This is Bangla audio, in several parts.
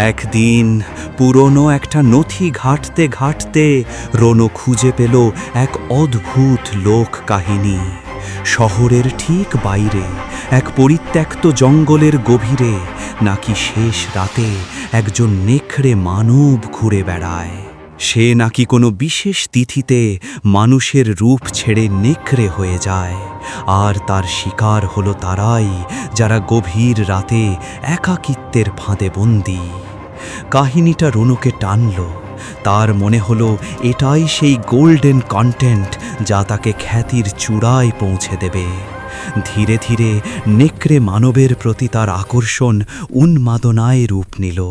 একদিন পুরনো একটা নথি ঘাঁটতে ঘাঁটতে রনো খুঁজে পেল এক অদ্ভুত লোক কাহিনী। শহরের ঠিক বাইরে এক পরিত্যক্ত জঙ্গলের গভীরে নাকি শেষ রাতে একজন নেকড়ে মানব ঘুরে বেড়ায়। সে নাকি কোনো বিশেষ তিথিতে মানুষের রূপ ছেড়ে নেকড়ে হয়ে যায়, আর তার শিকার হলো তারাই যারা গভীর রাতে একাকিত্বের ফাঁদে বন্দী। কাহিনীটা রনুকে টানল। তার মনে হলো এটাই সেই গোল্ডেন কন্টেন্ট যা তাকে খ্যাতির চূড়ায় পৌঁছে দেবে। ধীরে ধীরে নেকড়ে মানবের প্রতি তার আকর্ষণ উন্মাদনায় রূপ নিল।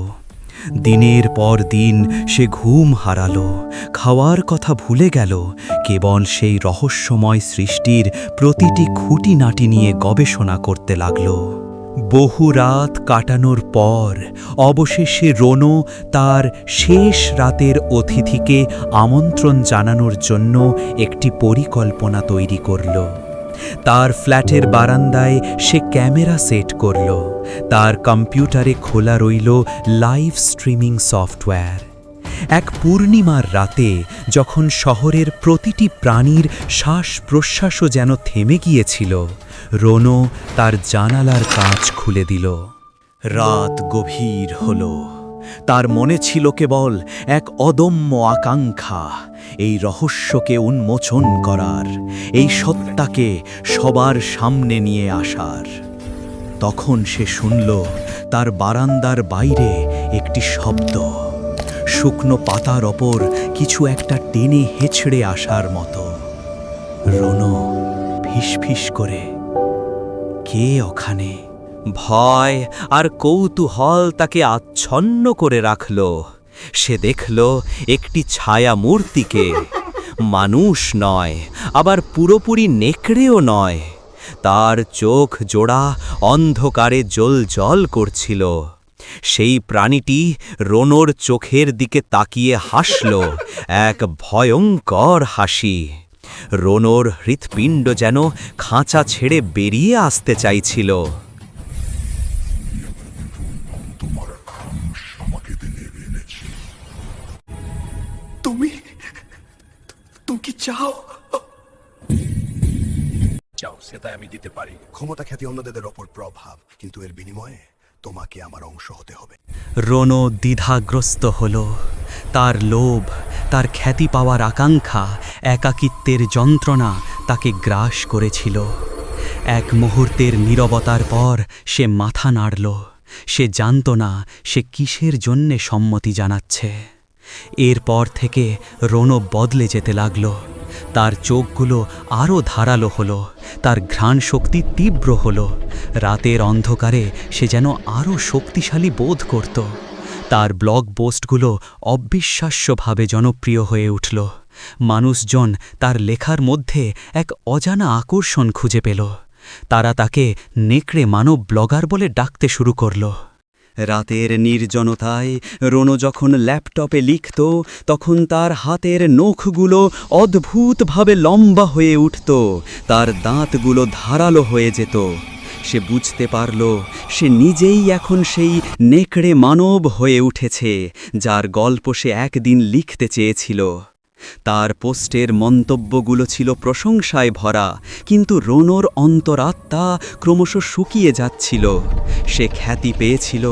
দিনের পর দিন সে ঘুম হারালো, খাওয়ার কথা ভুলে গেল, কেবল সেই রহস্যময় সৃষ্টির প্রতিটি খুঁটিনাটি নিয়ে গবেষণা করতে লাগল। বহু রাত কাটানোর পর অবশেষে রনো তার শেষ রাতের অতিথিকে আমন্ত্রণ জানানোর জন্য একটি পরিকল্পনা তৈরি করল। তার ফ্ল্যাটের বারান্দায় সে ক্যামেরা সেট করল। তার কম্পিউটারে খোলা রইল লাইভ স্ট্রিমিং সফটওয়্যার। এক পূর্ণিমার রাতে যখন শহরের প্রতিটি প্রাণীর শ্বাস প্রশ্বাসও যেন থেমে গিয়েছিল, রনো তার জানালার কাঁচ খুলে দিল। রাত গভীর হল। তার মনে ছিল কেবল এক অদম্য আকাঙ্ক্ষা, এই রহস্যকে উন্মোচন করার, এই সত্তাকে সবার সামনে নিয়ে আসার। তখন সে শুনল তার বারান্দার বাইরে একটি শব্দ, শুকনো পাতার ওপর কিছু একটা টেনে হেঁচড়ে আসার মতো। রনো ফিসফিস করে, কে ওখানে? ভয় আর কৌতূহল তাকে আচ্ছন্ন করে রাখল। সে দেখল একটি ছায়া মূর্তিকে। মানুষ নয়, আবার পুরোপুরি নেকড়েও নয়। তার চোখ জোড়া অন্ধকারে জ্বলজ্বল করছিল। সেই প্রাণীটি রনোর চোখের দিকে তাকিয়ে হাসল, এক ভয়ঙ্কর হাসি। রনোর হৃৎপিণ্ড যেন খাঁচা ছেড়ে বেরিয়ে আসতে চাইছিল। তুমি কি চাও? সেটা আমি দিতে পারি। ক্ষমতা খ্যাতি অন্যদের ওপর প্রভাব, কিন্তু এর বিনিময়ে তোমাকে আমার অংশ হতে হবে। রনো দ্বিধাগ্রস্ত হল। তার লোভ, তার খ্যাতি পাওয়ার আকাঙ্ক্ষা, একাকিত্বের যন্ত্রণা তাকে গ্রাস করেছিল। এক মুহূর্তের নীরবতার পর সে মাথা নাড়ল। সে জানত না সে কিসের জন্যে সম্মতি জানাচ্ছে। এরপর থেকে রনো বদলে যেতে লাগল। তার চোখগুলো আরও ধারালো হলো, তার ঘ্রাণ শক্তি তীব্র হলো। রাতের অন্ধকারে সে যেন আরও শক্তিশালী বোধ করত। তার ব্লগ পোস্টগুলো অবিশ্বাস্যভাবে জনপ্রিয় হয়ে উঠল। মানুষজন তার লেখার মধ্যে এক অজানা আকর্ষণ খুঁজে পেল। তারা তাকে নেকড়ে মানব ব্লগার বলে ডাকতে শুরু করল। রাতের নির্জনতায় রনো যখন ল্যাপটপে লিখত, তখন তার হাতের নখগুলো অদ্ভুতভাবে লম্বা হয়ে উঠত, তার দাঁতগুলো ধারালো হয়ে যেত। সে বুঝতে পারল সে নিজেই এখন সেই নেকড়ে মানব হয়ে উঠেছে, যার গল্প সে একদিন লিখতে চেয়েছিল। তার পোস্টের মন্তব্যগুলো ছিল প্রশংসায় ভরা, কিন্তু রনোর অন্তরাত্মা ক্রমশ শুকিয়ে যাচ্ছিল। সে খ্যাতি পেয়েছিল,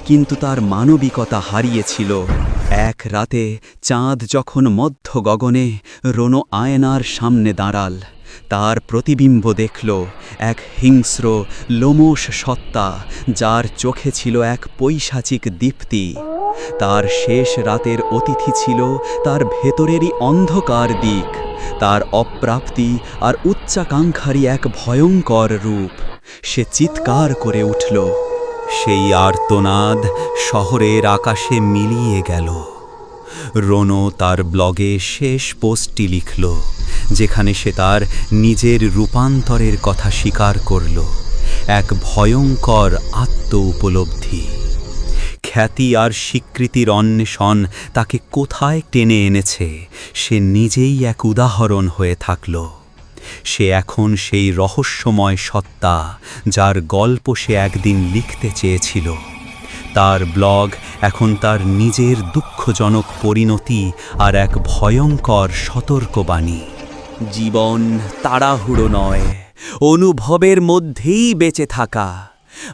কিন্তু তার মানবিকতা হারিয়েছিল। এক রাতে চাঁদ যখন মধ্য গগনে, রনো আয়নার সামনে দাঁড়াল। তার প্রতিবিম্ব দেখল এক হিংস্র লোমশ সত্তা, যার চোখে ছিল এক পৈশাচিক দীপ্তি। তার শেষ রাতের অতিথি ছিল তার ভেতরেরই অন্ধকার দিক, তার অপ্রাপ্তি আর উচ্চাকাঙ্ক্ষারই এক ভয়ঙ্কর রূপ। সে চিৎকার করে উঠল। সেই আর্তনাদ শহরের আকাশে মিলিয়ে গেল। রনো তার ব্লগে শেষ পোস্টটি লিখল, যেখানে সে তার নিজের রূপান্তরের কথা স্বীকার করল। এক ভয়ঙ্কর আত্ম উপলব্ধি। খ্যাতি আর স্বীকৃতির অন্বেষণ তাকে কোথায় টেনে এনেছে, সে নিজেই এক উদাহরণ হয়ে থাকল। সে এখন সেই রহস্যময় সত্তা, যার গল্প সে একদিন লিখতে চেয়েছিল। তার ব্লগ এখন তার নিজের দুঃখজনক পরিণতি আর এক ভয়ঙ্কর সতর্কবাণী। জীবন তাড়াহুড়ো নয়, অনুভবের মধ্যেই বেঁচে থাকা।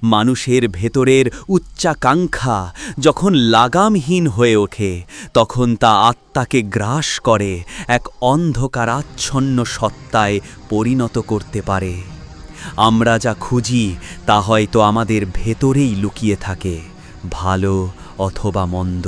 মানুষের ভেতরের উচ্চাকাঙ্ক্ষা যখন লাগামহীন হয়ে ওঠে, তখন তা আত্মাকে গ্রাস করে, এক অন্ধকারাচ্ছন্ন সত্তায় পরিণত করতে পারে। আমরা যা খুঁজি তা হয়তো আমাদের ভেতরেই লুকিয়ে থাকে, ভালো অথবা মন্দ।